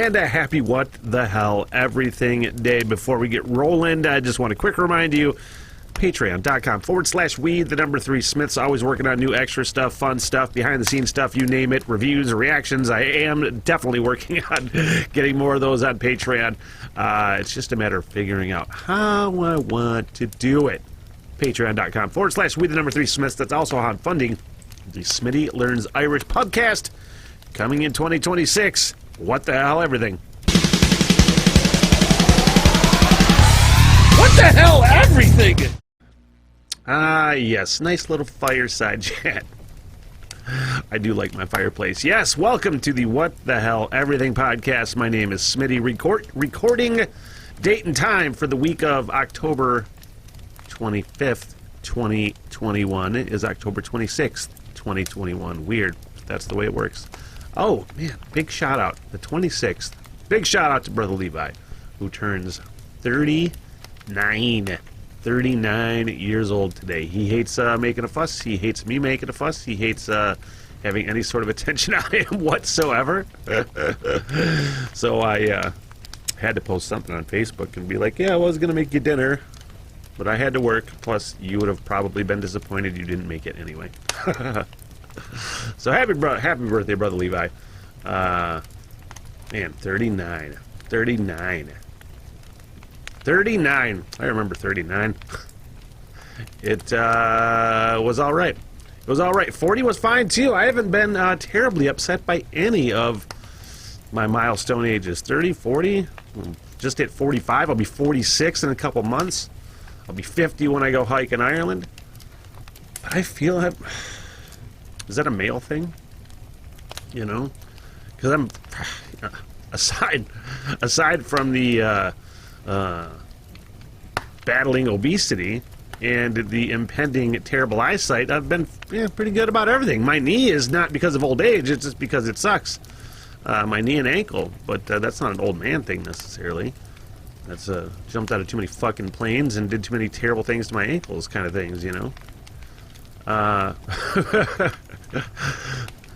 And a happy what the hell everything day. Before we get rolling, I just want to quick remind you, patreon.com/weed, the number 3 Smiths, always working on new extra stuff, fun stuff, behind the scenes stuff, you name it, reviews, reactions. I am definitely working on getting more of those on Patreon. It's just a matter of figuring out how I want to do it. Patreon.com/weed, the number 3 Smiths. That's also on funding the Smitty Learns Irish podcast coming in 2026. What the hell everything. What the hell everything? Yes, nice little fireside chat. I do like my fireplace. Yes, welcome to the What the Hell Everything podcast. My name is Smitty. Recording date and time for the week of October 25th, 2021 is October 26th, 2021. Weird. That's the way it works. Oh, man, big shout out. The 26th. Big shout out to Brother Levi, who turns 39 years old today. He hates making a fuss. He hates me making a fuss. He hates having any sort of attention on him whatsoever. So I had to post something on Facebook and be like, yeah, I was going to make you dinner, but I had to work. Plus, you would have probably been disappointed you didn't make it anyway. So happy birthday, Brother Levi. Man, 39. I remember 39. It was all right. It was all right. 40 was fine, too. I haven't been terribly upset by any of my milestone ages. 30, 40, just hit 45. I'll be 46 in a couple months. I'll be 50 when I go hike in Ireland. But I feel like... Is that a male thing? You know? Because I'm... Aside from the... battling obesity and the impending terrible eyesight, I've been pretty good about everything. My knee is not because of old age, it's just because it sucks. My knee and ankle, but that's not an old man thing necessarily. That's jumped out of too many fucking planes and did too many terrible things to my ankles kind of things, you know?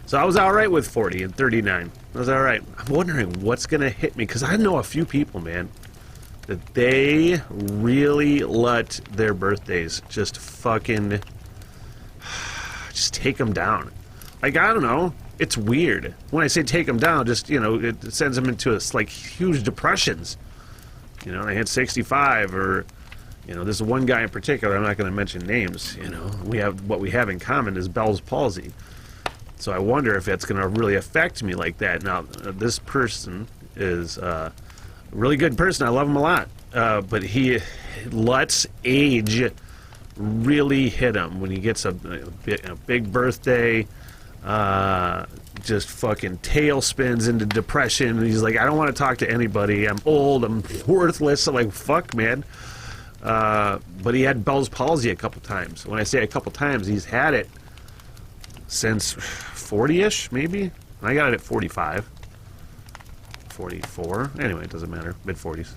So I was alright with 40 and 39. I was alright. I'm wondering what's gonna hit me, because I know a few people, man, that they really let their birthdays just fucking just take them down. Like, I don't know, it's weird. When I say take them down, just, you know, it sends them into like huge depressions. You know, they hit 65, or, you know, there's one guy in particular, I'm not going to mention names, you know, what we have in common is Bell's palsy. So I wonder if that's going to really affect me like that. Now, this person is a really good person. I love him a lot. But he lets age really hit him when he gets a big birthday, just fucking tailspins into depression. And he's like, I don't want to talk to anybody. I'm old. I'm worthless. I'm like, fuck, man. But he had Bell's palsy a couple times. When I say a couple times, he's had it since 40-ish, maybe. I got it at 45. 44. Anyway, it doesn't matter. Mid-40s.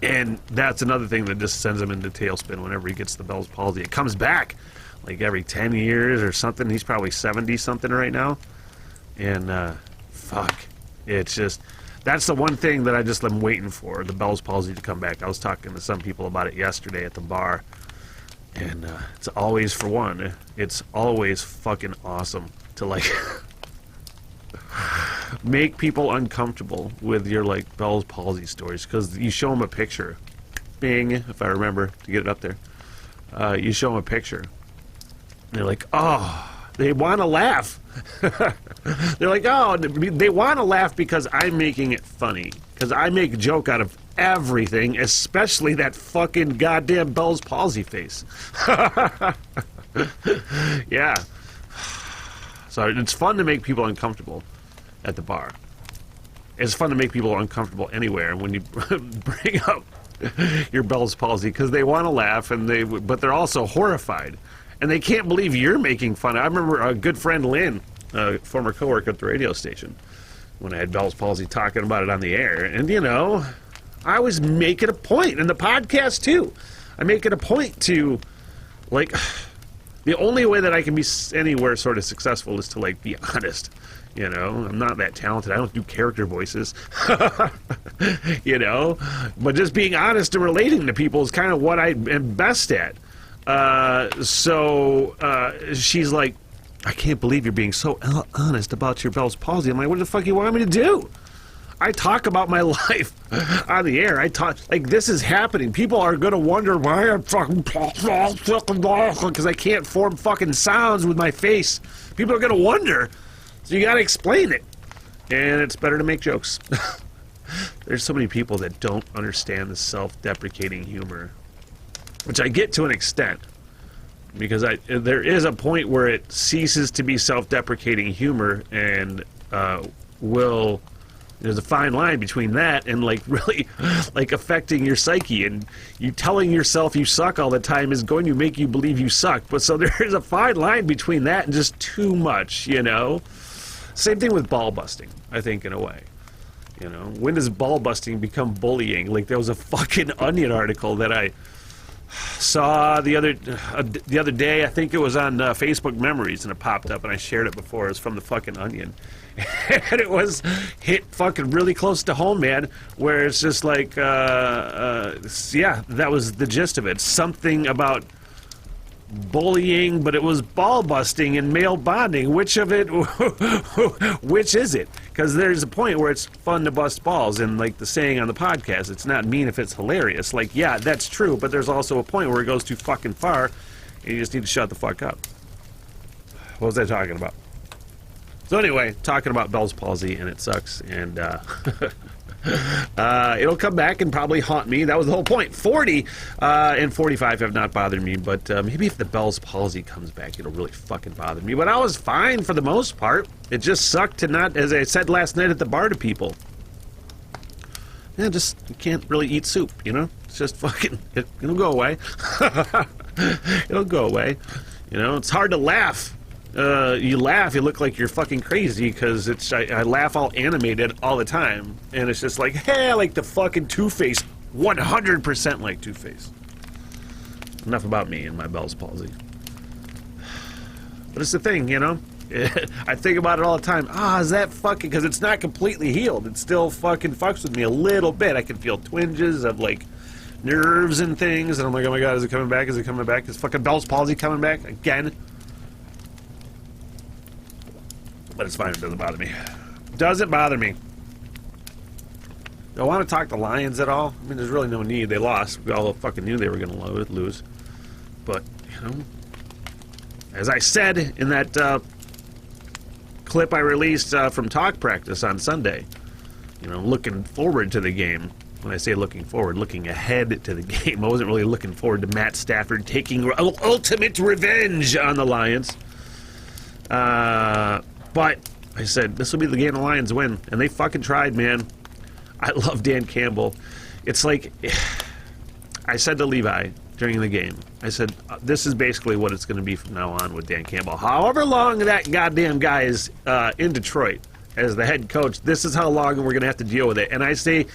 And that's another thing that just sends him into tailspin whenever he gets the Bell's palsy. It comes back like every 10 years or something. He's probably 70-something right now. And, fuck. It's just... That's the one thing that I just am waiting for, the Bell's palsy to come back. I was talking to some people about it yesterday at the bar. And it's always, for one, it's always fucking awesome to, like, make people uncomfortable with your, like, Bell's palsy stories. Because you show them a picture. Bing, if I remember to get it up there. You show them a picture. And they're like, oh... They want to laugh. They're like, oh, they want to laugh because I'm making it funny. Because I make a joke out of everything, especially that fucking goddamn Bell's palsy face. Yeah. So it's fun to make people uncomfortable at the bar. It's fun to make people uncomfortable anywhere when you bring up your Bell's palsy, because they want to laugh, but they're also horrified. And they can't believe you're making fun. I remember a good friend, Lynn, a former coworker at the radio station, when I had Bell's palsy, talking about it on the air. And, you know, I was making a point in the podcast, too. I make it a point to, like, The only way that I can be anywhere sort of successful is to, like, be honest. You know, I'm not that talented. I don't do character voices. You know? But just being honest and relating to people is kind of what I am best at. She's like, I can't believe you're being so honest about your Bell's palsy. I'm like, what the fuck you want me to do? I talk about my life on the air. I talk, like, this is happening. People are going to wonder why I'm fucking because I can't form fucking sounds with my face. People are going to wonder. So you got to explain it. And it's better to make jokes. There's so many people that don't understand the self-deprecating humor, which I get to an extent. Because there is a point where it ceases to be self-deprecating humor and there's a fine line between that and, like, really, like, affecting your psyche. And you telling yourself you suck all the time is going to make you believe you suck. But so there is a fine line between that and just too much, you know? Same thing with ball busting, I think, in a way. You know? When does ball busting become bullying? Like, there was a fucking Onion article that I saw the other day. I think it was on Facebook Memories, and it popped up, and I shared it before. It was from the fucking Onion. And it was hit fucking really close to home, man, where it's just like, yeah, that was the gist of it. Something about bullying, but it was ball busting and male bonding. Which of it, which is it? Because there's a point where it's fun to bust balls, and like the saying on the podcast, it's not mean if it's hilarious. Like, yeah, that's true, but there's also a point where it goes too fucking far, and you just need to shut the fuck up. What was I talking about? So anyway, talking about Bell's palsy, and it sucks, and it'll come back and probably haunt me. That was the whole point. 40 and 45 have not bothered me, but maybe if the Bell's palsy comes back, it'll really fucking bother me. But I was fine for the most part. It just sucked to not, as I said last night at the bar to people, yeah, just, you can't really eat soup, you know? It's just fucking, it'll go away. It'll go away. You know, it's hard to laugh. You laugh, you look like you're fucking crazy, because it's I laugh all animated all the time, and it's just like, hey, like the fucking Two-Face, 100% like Two-Face. Enough about me and my Bell's palsy. But it's the thing, you know? I think about it all the time. Is that fucking, because it's not completely healed. It still fucking fucks with me a little bit. I can feel twinges of, like, nerves and things, and I'm like, oh my god, is it coming back? Is it coming back? Is fucking Bell's palsy coming back again? But it's fine, it doesn't bother me. Doesn't bother me. Do I want to talk to Lions at all? I mean, there's really no need. They lost. We all fucking knew they were going to lose. But, you know, as I said in that clip I released from Talk Practice on Sunday, you know, looking forward to the game. When I say looking forward, looking ahead to the game. I wasn't really looking forward to Matt Stafford taking ultimate revenge on the Lions. But I said, this will be the game the Lions win. And they fucking tried, man. I love Dan Campbell. It's like, I said to Levi during the game, I said, this is basically what it's going to be from now on with Dan Campbell. However long that goddamn guy is in Detroit as the head coach, this is how long we're going to have to deal with it. And I say,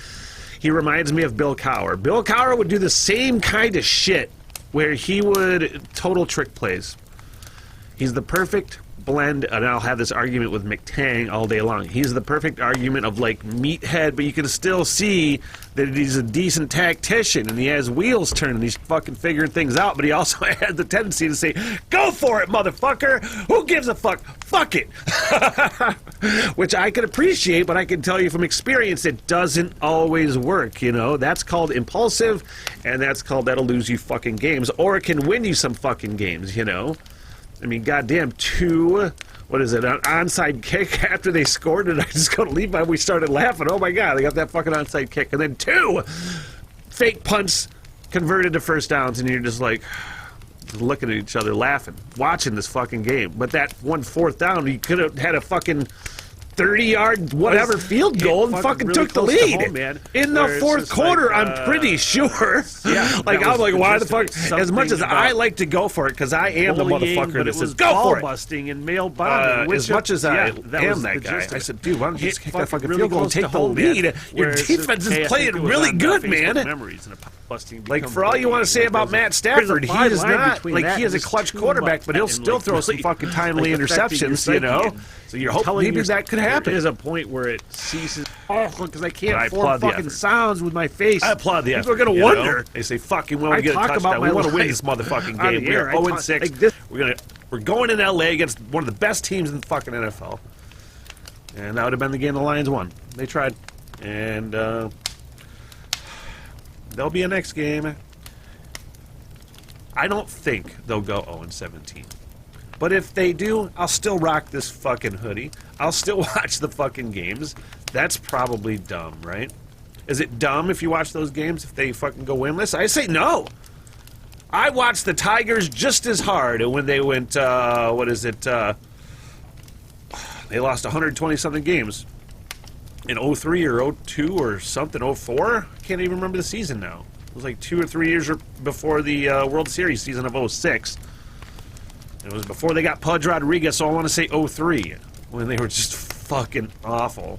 he reminds me of Bill Cowher. Bill Cowher would do the same kind of shit where he would total trick plays. He's the perfect blend, and I'll have this argument with McTang all day long. He's the perfect argument of, like, meathead, but you can still see that he's a decent tactician, and he has wheels turning, he's fucking figuring things out, but he also has the tendency to say, go for it, motherfucker! Who gives a fuck? Fuck it! Which I can appreciate, but I can tell you from experience, it doesn't always work, you know? That's called impulsive, and that's called that'll lose you fucking games, or it can win you some fucking games, you know? I mean, goddamn, an onside kick after they scored, and I just go to Levi, we started laughing. Oh my god, they got that fucking onside kick. And then 2 fake punts converted to first downs, and you're just like, looking at each other, laughing, watching this fucking game. But that 1 4th down, you could have had a fucking 30-yard whatever field goal and fucking really took the lead home, man. In the fourth quarter. Like, I'm pretty sure. Yeah, like I'm like, why the fuck? As much as I like to go for it, because I am the motherfucker that says go for it. Busting and male bonding. As much as I am that guy, I said, dude, why don't you just kick that fucking field goal and take the lead? Your defense is playing really good, man. Like for all you want to say about Matt Stafford, he is not like he is a clutch quarterback, but he'll still throw some fucking timely interceptions, you know. So you're hoping maybe that could happen. There's a point where it ceases. Because I can't form fucking sounds with my face. I applaud the effort. People are going to wonder. They say, fucking, when we get a touchdown, we want to win this motherfucking game. We are 0-6. We're going in L.A. against one of the best teams in the fucking NFL. And that would have been the game the Lions won. They tried. And there'll be a next game. I don't think they'll go 0-17. But if they do, I'll still rock this fucking hoodie. I'll still watch the fucking games. That's probably dumb, right? Is it dumb if you watch those games if they fucking go winless? I say no. I watched the Tigers just as hard when they went, they lost 120-something games in 03 or 02 or something, 04? I can't even remember the season now. It was like 2 or 3 years before the World Series season of 06. It was before they got Pudge Rodriguez, so I want to say 03, when they were just fucking awful.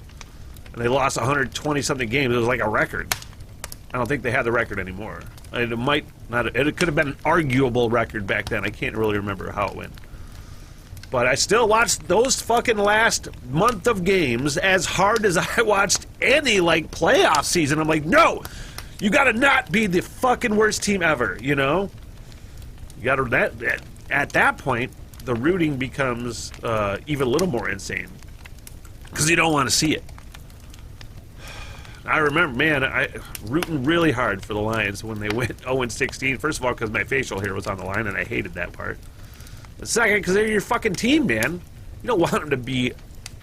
And they lost 120-something games. It was like a record. I don't think they had the record anymore. It might not. It could have been an arguable record back then. I can't really remember how it went. But I still watched those fucking last month of games as hard as I watched any, like, playoff season. I'm like, no! You gotta not be the fucking worst team ever, you know? You gotta... At that point, the rooting becomes even a little more insane. Because you don't want to see it. I remember, man, I rooting really hard for the Lions when they went 0-16. First of all, because my facial hair was on the line, and I hated that part. But second, because they're your fucking team, man. You don't want them to be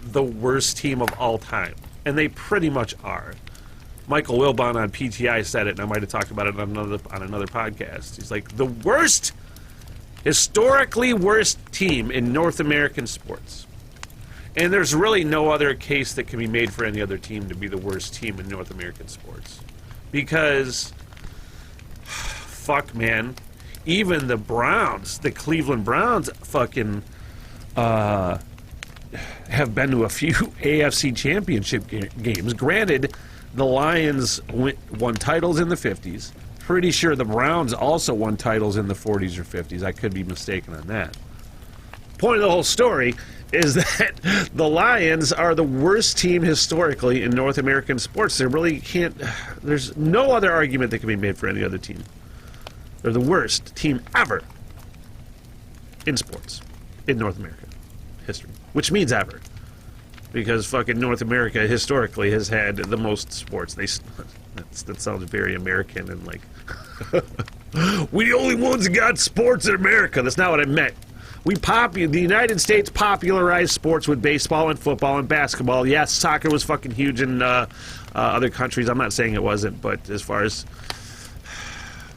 the worst team of all time. And they pretty much are. Michael Wilbon on PTI said it, and I might have talked about it on another podcast. He's like, the worst... historically worst team in North American sports. And there's really no other case that can be made for any other team to be the worst team in North American sports. Because, fuck, man, even the Browns, the Cleveland Browns fucking have been to a few AFC championship games. Granted, the Lions won titles in the 50s. Pretty sure the Browns also won titles in the 40s or 50s. I could be mistaken on that. Point of the whole story is that the Lions are the worst team historically in North American sports. There really can't... There's no other argument that can be made for any other team. They're the worst team ever in sports in North America history. Which means ever. Because fucking North America historically has had the most sports. That sounds very American and like... we the only ones that got sports in America. That's not what I meant. The United States popularized sports with baseball and football and basketball. Yes, soccer was fucking huge in other countries. I'm not saying it wasn't, but as far as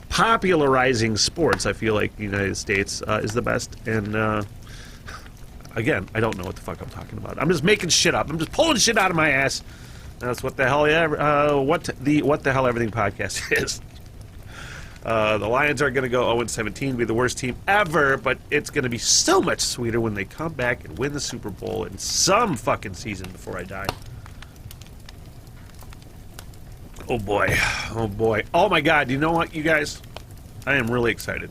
popularizing sports, I feel like the United States is the best. And again, I don't know what the fuck I'm talking about. I'm just making shit up. I'm just pulling shit out of my ass. That's what the hell, what the hell everything podcast is. The Lions are going to go 0-17, be the worst team ever, but it's going to be so much sweeter when they come back and win the Super Bowl in some fucking season before I die. Oh boy, oh boy, oh my God! You know what, you guys? I am really excited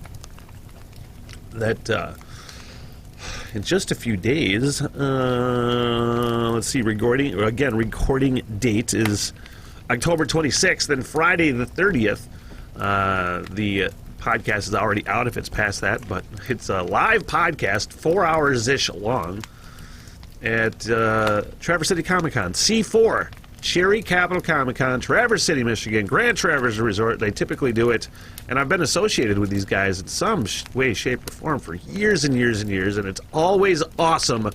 that in just a few days. Let's see, recording date is October 26th, then Friday the 30th. The podcast is already out if it's past that, but it's a live podcast, 4 hours-ish long, at Traverse City Comic-Con, C4, Cherry Capital Comic-Con, Traverse City, Michigan, Grand Traverse Resort. They typically do it, and I've been associated with these guys in some way, shape, or form for years and years and years, and it's always awesome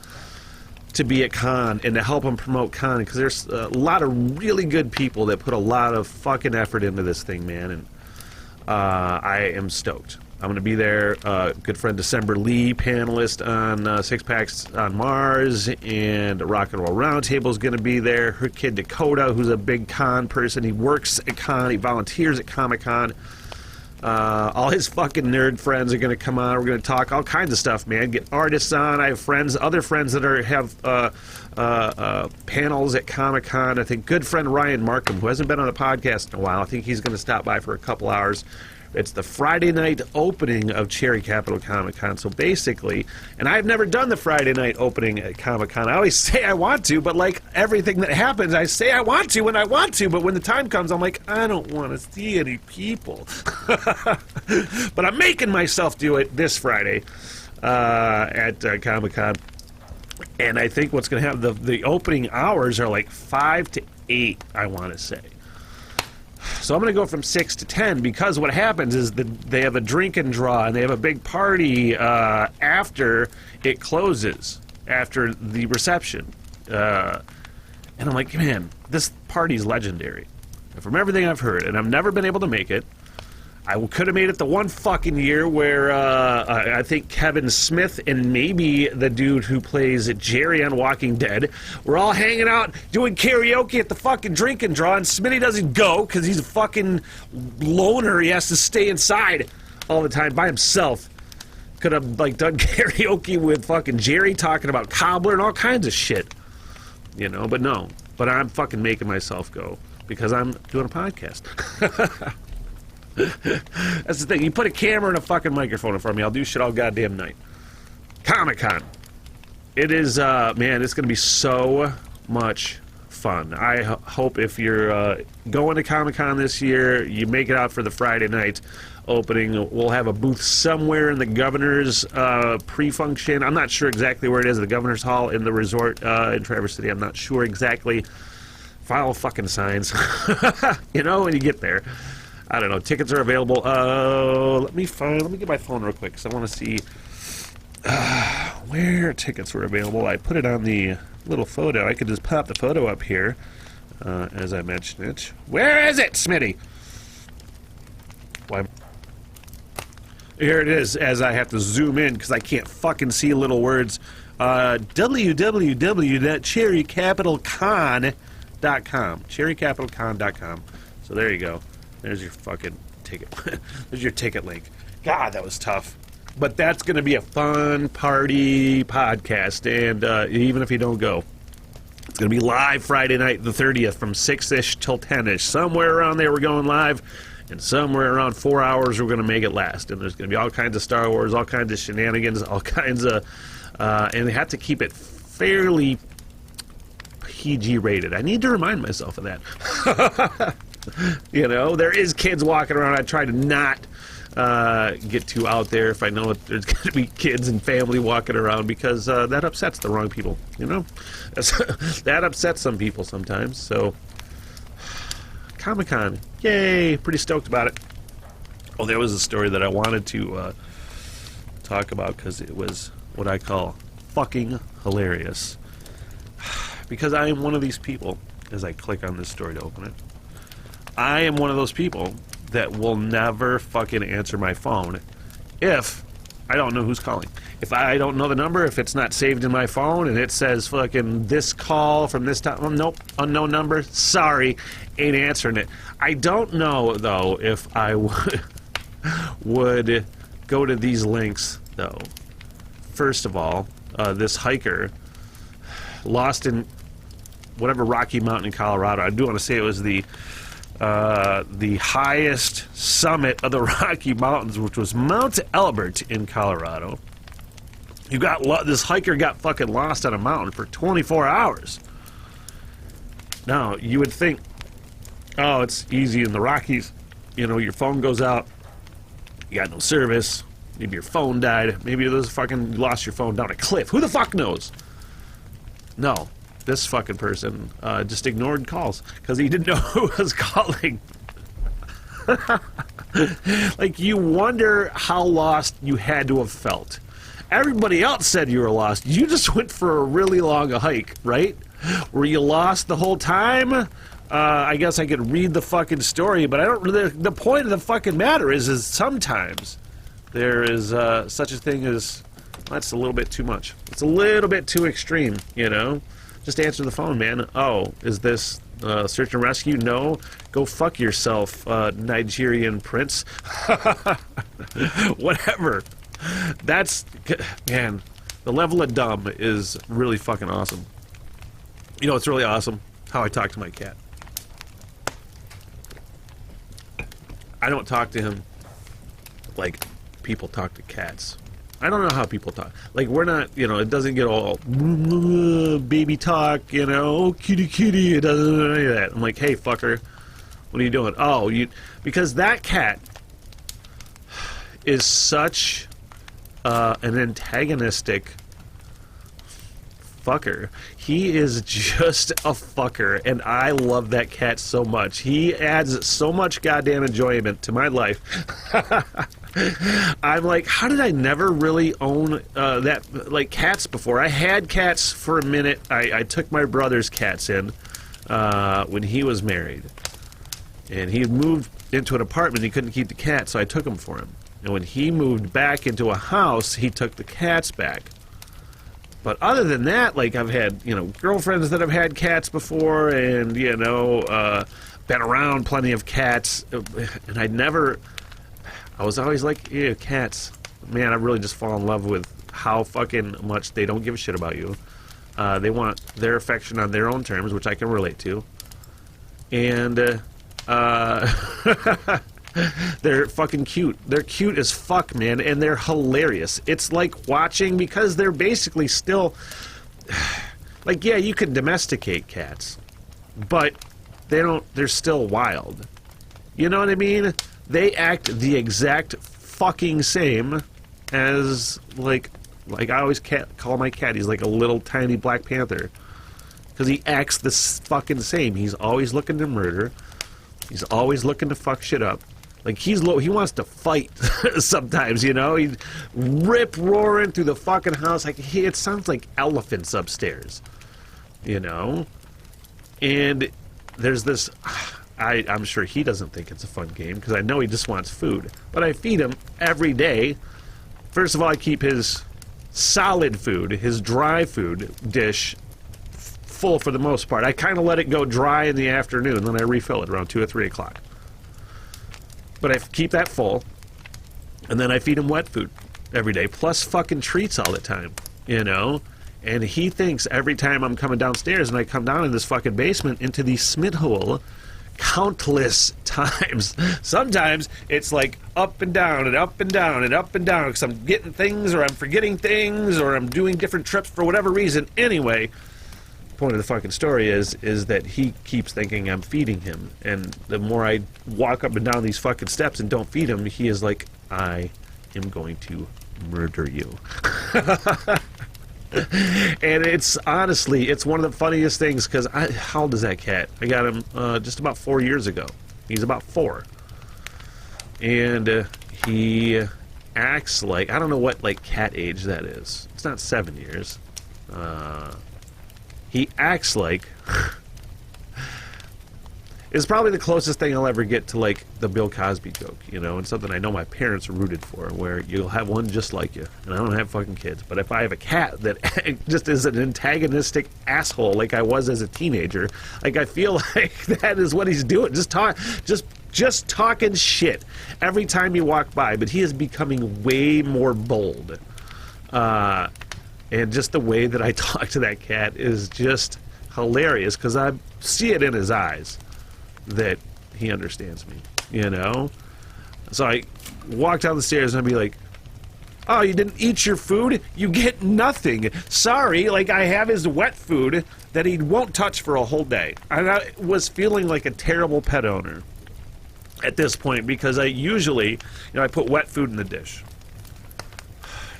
to be at con and to help them promote con, because there's a lot of really good people that put a lot of fucking effort into this thing, man, and I am stoked. I'm going to be there. Good friend December Lee, panelist on Six Packs on Mars, and Rock and Roll Roundtable is going to be there. Her kid Dakota, who's a big con person. He works at con. He volunteers at Comic-Con. All his fucking nerd friends are going to come on. We're going to talk all kinds of stuff, man. Get artists on. I have friends, other friends that have panels at Comic-Con. I think good friend Ryan Markham, who hasn't been on the podcast in a while, I think he's going to stop by for a couple hours. It's the Friday night opening of Cherry Capital Comic-Con. So basically, and I've never done the Friday night opening at Comic-Con. I always say I want to, but like everything that happens, I say I want to when I want to, but when the time comes, I'm like, I don't want to see any people. But I'm making myself do it this Friday at Comic-Con. And I think what's going to happen, the opening hours are like 5 to 8, I want to say. So I'm going to go from 6 to 10 because what happens is that they have a drink and draw and they have a big party after it closes, after the reception. And I'm like, man, this party's legendary. And from everything I've heard, and I've never been able to make it, I could have made it the one fucking year where I think Kevin Smith and maybe the dude who plays Jerry on Walking Dead were all hanging out doing karaoke at the fucking drink and draw, and Smitty doesn't go because he's a fucking loner. He has to stay inside all the time by himself. Could have like done karaoke with fucking Jerry talking about Cobbler and all kinds of shit, you know. But no, but I'm fucking making myself go because I'm doing a podcast. That's the thing. You put a camera and a fucking microphone in front of me, I'll do shit all goddamn night. Comic-Con. It is, man, it's going to be so much fun. I hope if you're going to Comic-Con this year, you make it out for the Friday night opening. We'll have a booth somewhere in the Governor's pre-function. I'm not sure exactly where it is, the Governor's Hall in the resort in Traverse City. I'm not sure exactly. Follow fucking signs. You know, when you get there. I don't know. Tickets are available. Let me get my phone real quick because I want to see where tickets were available. I put it on the little photo. I could just pop the photo up here as I mentioned it. Where is it, Smitty? Why? Here it is. As I have to zoom in because I can't fucking see little words. www.cherrycapitalcon.com. Cherrycapitalcon.com. So there you go. There's your fucking ticket. There's your ticket link. God, that was tough. But that's going to be a fun party podcast, and even if you don't go, it's going to be live Friday night, the 30th, from 6-ish till 10-ish. Somewhere around there we're going live, and somewhere around 4 hours we're going to make it last. And there's going to be all kinds of Star Wars, all kinds of shenanigans, all kinds of... and they have to keep it fairly PG rated. I need to remind myself of that. You know, there is kids walking around. I try to not get too out there if I know there's going to be kids and family walking around because that upsets the wrong people, you know? That upsets some people sometimes. So, Comic-Con, yay, pretty stoked about it. Oh, there was a story that I wanted to talk about because it was what I call fucking hilarious. Because I am one of these people, as I click on this story to open it, I am one of those people that will never fucking answer my phone if I don't know who's calling. If I don't know the number, if it's not saved in my phone and it says fucking this call from this time, well, nope, unknown number, sorry, ain't answering it. I don't know, though, if I would go to these links, though. First of all, this hiker lost in whatever Rocky Mountain in Colorado. I do want to say it was the highest summit of the Rocky Mountains, which was Mount Elbert in Colorado. This hiker got fucking lost on a mountain for 24 hours. Now, you would think, oh, it's easy in the Rockies. You know, your phone goes out, you got no service, maybe your phone died, maybe you lost your phone down a cliff. Who the fuck knows? No. This fucking person just ignored calls because he didn't know who was calling. Like, you wonder how lost you had to have felt. Everybody else said you were lost. You just went for a really long hike, right? Were you lost the whole time? I guess I could read the fucking story, but I don't really... The point of the fucking matter is sometimes there is such a thing as, that's a little bit too much. It's a little bit too extreme, you know? Just answer the phone, man. Oh, is this search and rescue? No. Go fuck yourself, Nigerian prince. Whatever. That's, man, the level of dumb is really fucking awesome. You know, it's really awesome how I talk to my cat. I don't talk to him like people talk to cats. I don't know how people talk. Like, we're not, you know, it doesn't get all baby talk, you know, kitty kitty, it doesn't do any of that. I'm like, hey, fucker, what are you doing? Oh, because that cat is such an antagonistic fucker. He is just a fucker, and I love that cat so much. He adds so much goddamn enjoyment to my life. I'm like, how did I never really own like cats before? I had cats for a minute. I took my brother's cats in when he was married, and he moved into an apartment. He couldn't keep the cats, so I took them for him. And when he moved back into a house, he took the cats back. But other than that, like, I've had, you know, girlfriends that have had cats before, and, you know, been around plenty of cats, and I was always like, ew, cats. Man, I really just fall in love with how fucking much they don't give a shit about you. They want their affection on their own terms, which I can relate to. And, they're fucking cute. They're cute as fuck, man, and they're hilarious. It's like watching, because they're basically still, like, yeah, you can domesticate cats, but they're still wild. You know what I mean? They act the exact fucking same as, like I always call my cat, he's like a little tiny Black Panther. Because he acts the fucking same. He's always looking to murder. He's always looking to fuck shit up. Like, he wants to fight sometimes, you know? He'd rip-roaring through the fucking house. Like, it sounds like elephants upstairs, you know? And there's this... I'm sure he doesn't think it's a fun game, because I know he just wants food. But I feed him every day. First of all, I keep his solid food, his dry food dish, full for the most part. I kind of let it go dry in the afternoon, then I refill it around 2 or 3 o'clock. But I keep that full, and then I feed him wet food every day, plus fucking treats all the time, you know? And he thinks every time I'm coming downstairs, and I come down in this fucking basement into the Smith hole countless times. Sometimes it's like up and down and up and down and up and down, because I'm getting things, or I'm forgetting things, or I'm doing different trips for whatever reason. Anyway, point of the fucking story is that he keeps thinking I'm feeding him, and the more I walk up and down these fucking steps and don't feed him, he is like, I am going to murder you. And it's honestly, it's one of the funniest things, because how old is that cat? I got him just about 4 years ago. He's about 4, and he acts like, I don't know what like cat age that is. It's not 7 years. He acts like it's probably the closest thing I'll ever get to like the Bill Cosby joke, you know, and something I know my parents rooted for, where you'll have one just like you. And I don't have fucking kids, but if I have a cat that just is an antagonistic asshole like I was as a teenager, like, I feel like that is what he's doing. Just talking shit every time you walk by, but he is becoming way more bold. And just the way that I talk to that cat is just hilarious, because I see it in his eyes that he understands me, you know? So I walk down the stairs and I'd be like, oh, you didn't eat your food? You get nothing. Sorry, like, I have his wet food that he won't touch for a whole day. And I was feeling like a terrible pet owner at this point, because I usually, you know, I put wet food in the dish.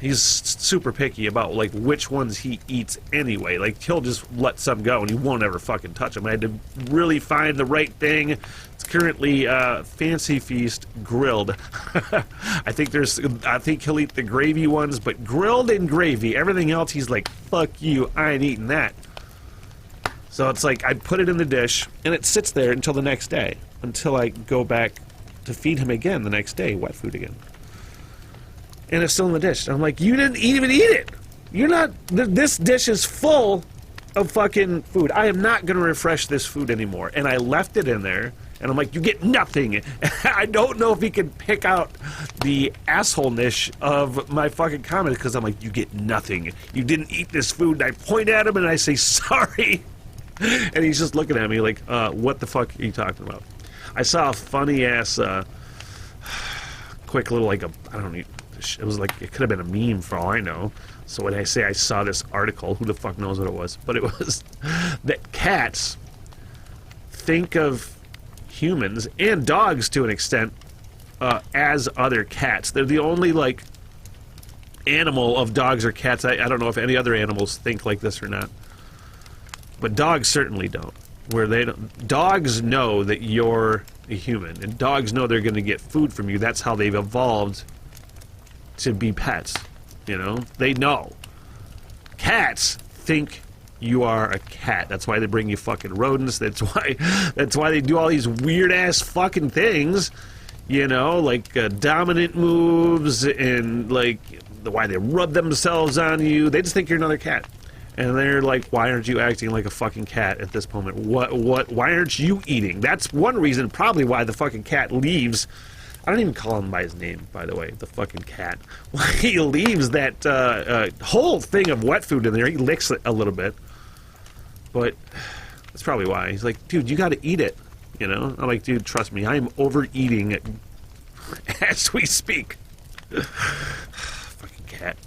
He's super picky about, like, which ones he eats anyway. Like, he'll just let some go, and he won't ever fucking touch them. I had to really find the right thing. It's currently Fancy Feast grilled. I think he'll eat the gravy ones, but grilled and gravy. Everything else, he's like, fuck you, I ain't eating that. So it's like, I put it in the dish, and it sits there until the next day, until I go back to feed him again the next day, wet food again. and it's still in the dish. I'm like, you didn't even eat it. You're not. This dish is full of fucking food. I am not going to refresh this food anymore. And I left it in there, and I'm like, you get nothing. I don't know if he can pick out the asshole-ness of my fucking comment, because I'm like, you get nothing. You didn't eat this food. And I point at him and I say, sorry. And he's just looking at me like, what the fuck are you talking about? I saw a funny-ass, quick little, like, I don't know, it was like, it could have been a meme for all I know. So when I say I saw this article, who the fuck knows what it was? But it was that cats think of humans, and dogs to an extent, as other cats. They're the only, like, animal of dogs or cats. I don't know if any other animals think like this or not. But dogs certainly don't. Where they don't, dogs know that you're a human, and dogs know they're going to get food from you. That's how they've evolved to be pets. You know, they know. Cats think you are a cat. That's why they bring you fucking rodents. That's why they do all these weird ass fucking things. You know, like dominant moves, and like why they rub themselves on you. They just think you're another cat. And they're like, why aren't you acting like a fucking cat at this moment? Why aren't you eating? That's one reason probably why the fucking cat leaves. I don't even call him by his name, by the way, the fucking cat. Why he leaves that whole thing of wet food in there. He licks it a little bit. But that's probably why. He's like, dude, you gotta eat it. You know? I'm like, dude, trust me, I am overeating as we speak. Fucking cat.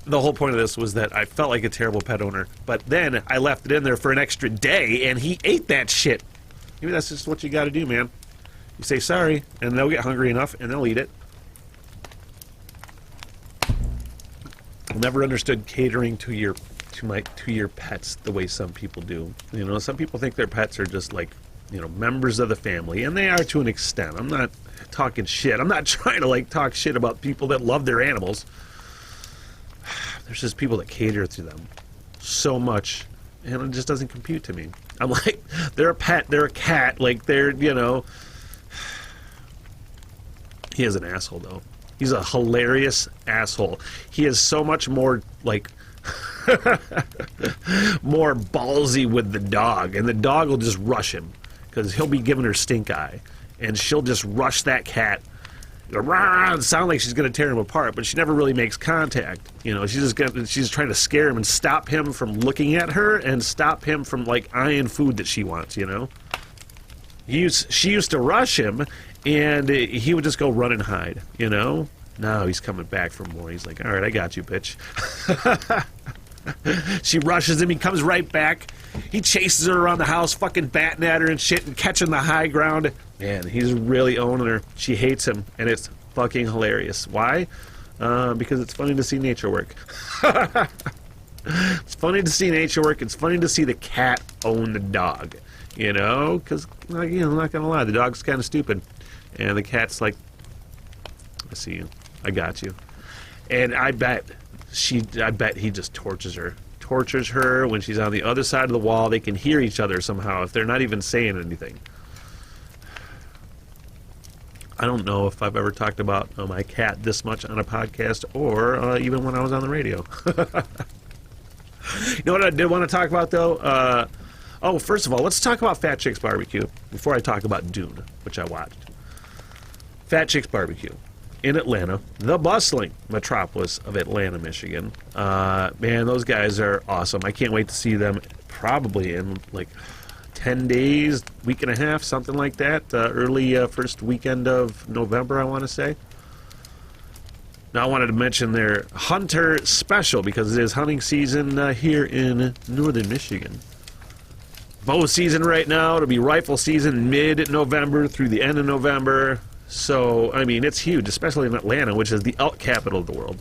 The whole point of this was that I felt like a terrible pet owner, but then I left it in there for an extra day, and he ate that shit. Maybe that's just what you gotta do, man. You say sorry, and they'll get hungry enough, and they'll eat it. I never understood catering to your pets the way some people do. You know, some people think their pets are just like, you know, members of the family, and they are to an extent. I'm not talking shit. I'm not trying to like talk shit about people that love their animals. There's just people that cater to them so much, and it just doesn't compute to me. I'm like, they're a pet, they're a cat, like they're, you know. He is an asshole, though. He's a hilarious asshole. He is so much more, like, more ballsy with the dog, and the dog will just rush him, because he'll be giving her stink eye, and she'll just rush that cat. It sounds like she's going to tear him apart, but she never really makes contact. You know, she's trying to scare him and stop him from looking at her, and stop him from, like, eyeing food that she wants, you know? She used to rush him, and he would just go run and hide, you know? Now he's coming back for more. He's like, all right, I got you, bitch. She rushes him. He comes right back. He chases her around the house, fucking batting at her and shit, and catching the high ground. Man, he's really owning her. She hates him, and it's fucking hilarious. Why? Because it's funny to see nature work. It's funny to see nature work. It's funny to see the cat own the dog. You know, because, like, you know, I'm not going to lie, the dog's kind of stupid. And the cat's like, I see you. I got you. And I bet he just tortures her when she's on the other side of the wall. They can hear each other somehow if they're not even saying anything. I don't know if I've ever talked about my cat this much on a podcast, or even when I was on the radio. You know what I did want to talk about, though? Oh, first of all, let's talk about Fat Chicks Barbecue before I talk about Dune, which I watched. Fat Chicks Barbecue in Atlanta, the bustling metropolis of Atlanta, Michigan. Man, those guys are awesome. I can't wait to see them probably in like 10 days, week and a half, something like that. Early first weekend of November, I want to say. Now, I wanted to mention their Hunter Special because it is hunting season here in northern Michigan. Bow season right now. It'll be rifle season mid-November through the end of November. So, I mean, it's huge, especially in Atlanta, which is the elk capital of the world.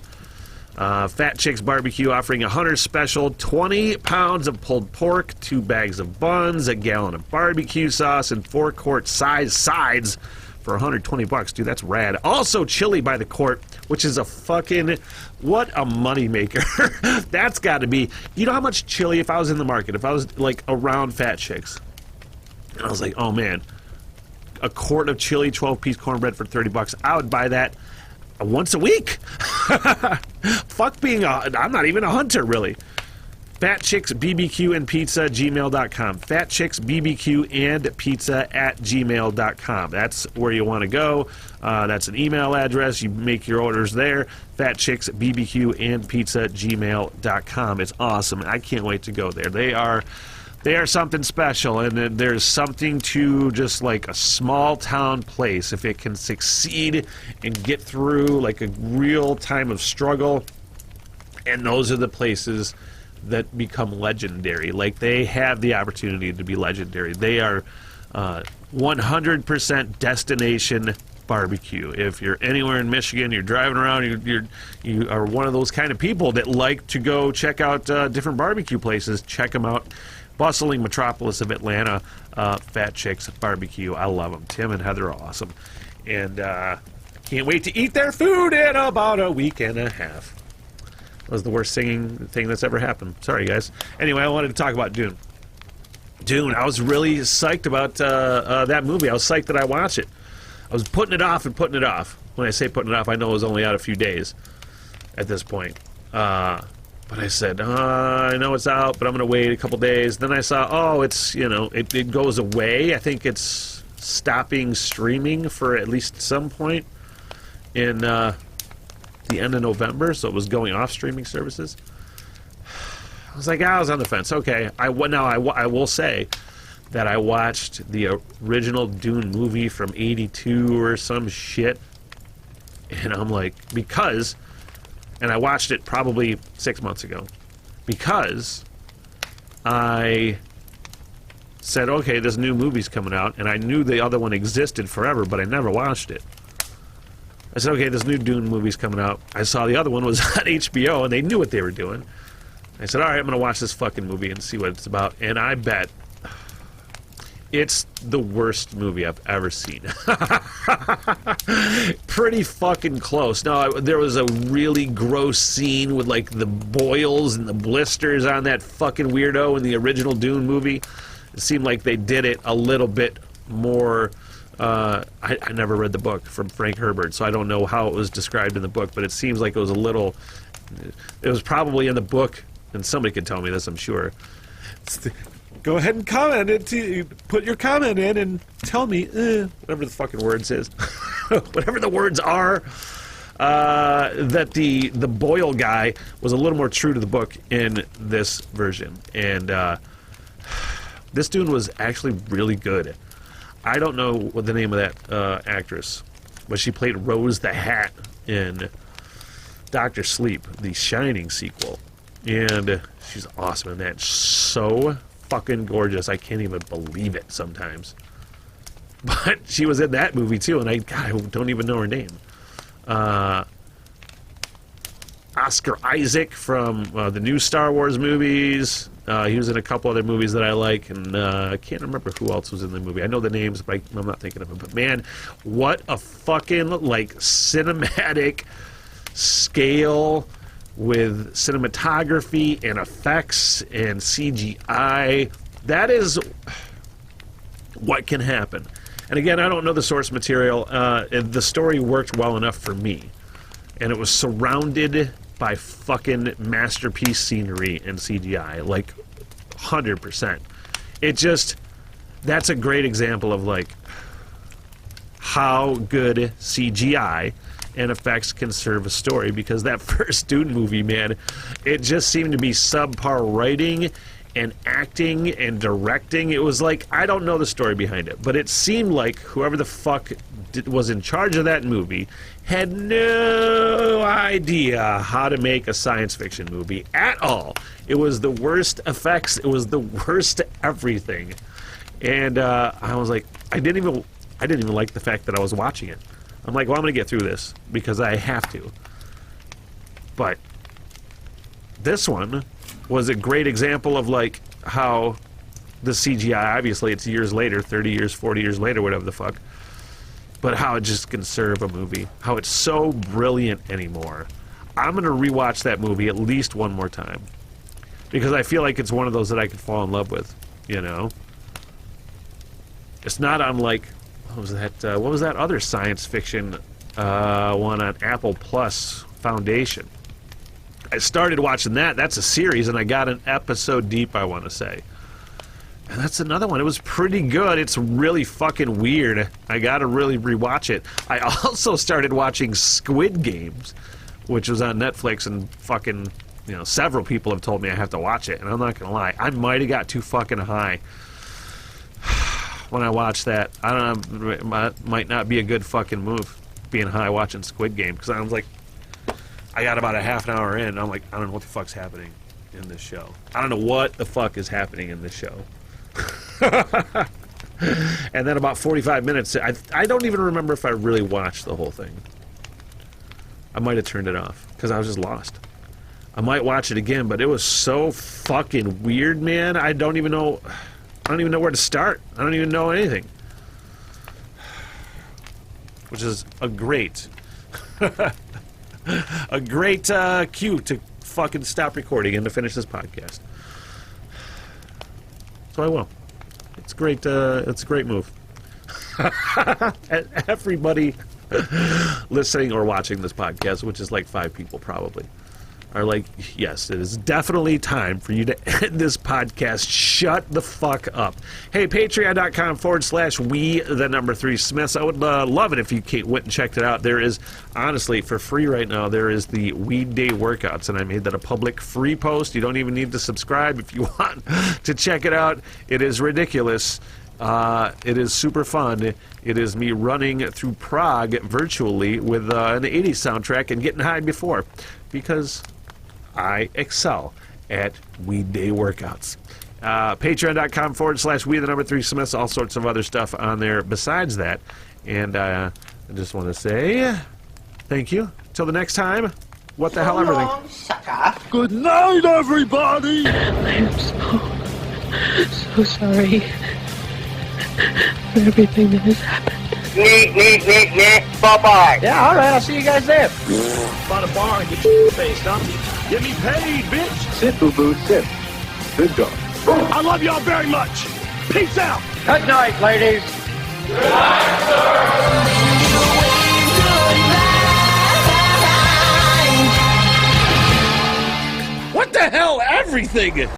Fat Chicks Barbecue offering a Hunter Special, 20 pounds of pulled pork, 2 bags of buns, a gallon of barbecue sauce, and 4-quart size sides for $120. Dude, that's rad. Also, chili by the quart, which is a fucking, what a moneymaker. That's got to be, you know how much chili, if I was in the market, if I was like around Fat Chicks, and I was like, oh man, a quart of chili, 12-piece cornbread for $30, I would buy that once a week. Fuck being I'm not even a hunter, really. Fat Chicks BBQ and Pizza gmail.com. Fat Chicks BBQ and Pizza at gmail.com. That's where you want to go. That's an email address. You make your orders there. Fat Chicks BBQ and Pizza gmail.com. It's awesome. I can't wait to go there. They are something special, and there's something to just like a small town place. If it can succeed and get through like a real time of struggle, and those are the places that become legendary. Like, they have the opportunity to be legendary. They are 100% destination barbecue. If you're anywhere in Michigan, you're driving around, you are one of those kind of people that like to go check out different barbecue places, check them out. Bustling metropolis of Atlanta, Fat Chicks Barbecue. I love them. Tim and Heather are awesome. And can't wait to eat their food in about a week and a half. That was the worst singing thing that's ever happened. Sorry, guys. Anyway, I wanted to talk about Dune. Dune, I was really psyched about that movie. I was psyched that I watched it. I was putting it off and putting it off. When I say putting it off, I know it was only out a few days at this point. But I said, I know it's out, but I'm going to wait a couple days. Then I saw, oh, it's, it goes away. I think it's stopping streaming for at least some point in the end of November, so it was going off streaming services. I was like, I was on the fence. Okay, I will say that I watched the original Dune movie from '82 or some shit, and I'm like, and I watched it probably 6 months ago, because I said, okay, this new movie's coming out, and I knew the other one existed forever, but I never watched it. I said, okay, this new Dune movie's coming out. I saw the other one was on HBO, and they knew what they were doing. I said, all right, I'm going to watch this fucking movie and see what it's about. And I bet it's the worst movie I've ever seen. Pretty fucking close. Now, there was a really gross scene with, like, the boils and the blisters on that fucking weirdo in the original Dune movie. It seemed like they did it a little bit more... I never read the book from Frank Herbert, so I don't know how it was described in the book, but it seems like it was it was probably in the book, and somebody could tell me this, I'm sure. Go ahead and comment it, put your comment in and tell me, whatever the fucking words is, whatever the words are, that the Boyle guy was a little more true to the book in this version, and this Dune was actually really good. I don't know what the name of that actress, but she played Rose the Hat in Dr. Sleep, the Shining sequel. And she's awesome in that. So fucking gorgeous. I can't even believe it sometimes. But she was in that movie too, and I don't even know her name. Oscar Isaac from the new Star Wars movies. He was in a couple other movies that I like, and I can't remember who else was in the movie. I know the names, but I'm not thinking of them. But man, what a fucking, like, cinematic scale with cinematography and effects and CGI. That is what can happen. And again, I don't know the source material. The story worked well enough for me. And it was surrounded by fucking masterpiece scenery and CGI, like 100%. It just, that's a great example of like how good CGI and effects can serve a story, because that first Dune movie, man, it just seemed to be subpar writing and acting and directing. It was like, I don't know the story behind it, but it seemed like whoever the fuck was in charge of that movie had no idea how to make a science fiction movie at all. It was the worst effects. It was the worst everything. And I was like, I didn't even like the fact that I was watching it. I'm like, well, I'm going to get through this because I have to. But this one was a great example of like how the CGI, obviously it's years later, 30 years, 40 years later, whatever the fuck, but how it just can serve a movie. How it's so brilliant anymore. I'm going to rewatch that movie at least one more time, because I feel like it's one of those that I could fall in love with, you know? It's not unlike, what was that other science fiction one on Apple Plus Foundation. I started watching that. That's a series, and I got an episode deep, I want to say. And that's another one. It was pretty good. It's really fucking weird. I gotta really rewatch it. I also started watching Squid Games, which was on Netflix, and fucking, you know, several people have told me I have to watch it, and I'm not gonna lie, I might have got too fucking high when I watched that. I don't know, it might not be a good fucking move, being high watching Squid Game, because I was like, I got about a half an hour in, and I'm like, I don't know what the fuck's happening in this show. I don't know what the fuck is happening in this show. And then about 45 minutes, I don't even remember if I really watched the whole thing. I might have turned it off because I was just lost. I might watch it again, but it was so fucking weird, man. I don't even know where to start. I don't even know anything. Which is a great a great cue to fucking stop recording and to finish this podcast. So I will. It's great. It's a great move. Everybody listening or watching this podcast, which is like 5 people probably, are like, yes, it is definitely time for you to end this podcast. Shut the fuck up. Hey, patreon.com/we3smiths. I would love it if you went and checked it out. There is, honestly, for free right now, there is the Weed Day workouts, and I made that a public free post. You don't even need to subscribe if you want to check it out. It is ridiculous. It is super fun. It is me running through Prague virtually with an 80s soundtrack and getting high before, because I excel at Weed Day workouts. Patreon.com/we3smiths. All sorts of other stuff on there besides that. And I just want to say thank you. Till the next time, what the hell, everything. Good night, everybody! I'm so sorry for everything that has happened. Bye-bye. Yeah, all right, I'll see you guys there. By the bar and get your face, huh? Get me paid, bitch. Sit, boo-boo, sit. Good dog. I love y'all very much. Peace out. Good night, ladies. What the hell, everything?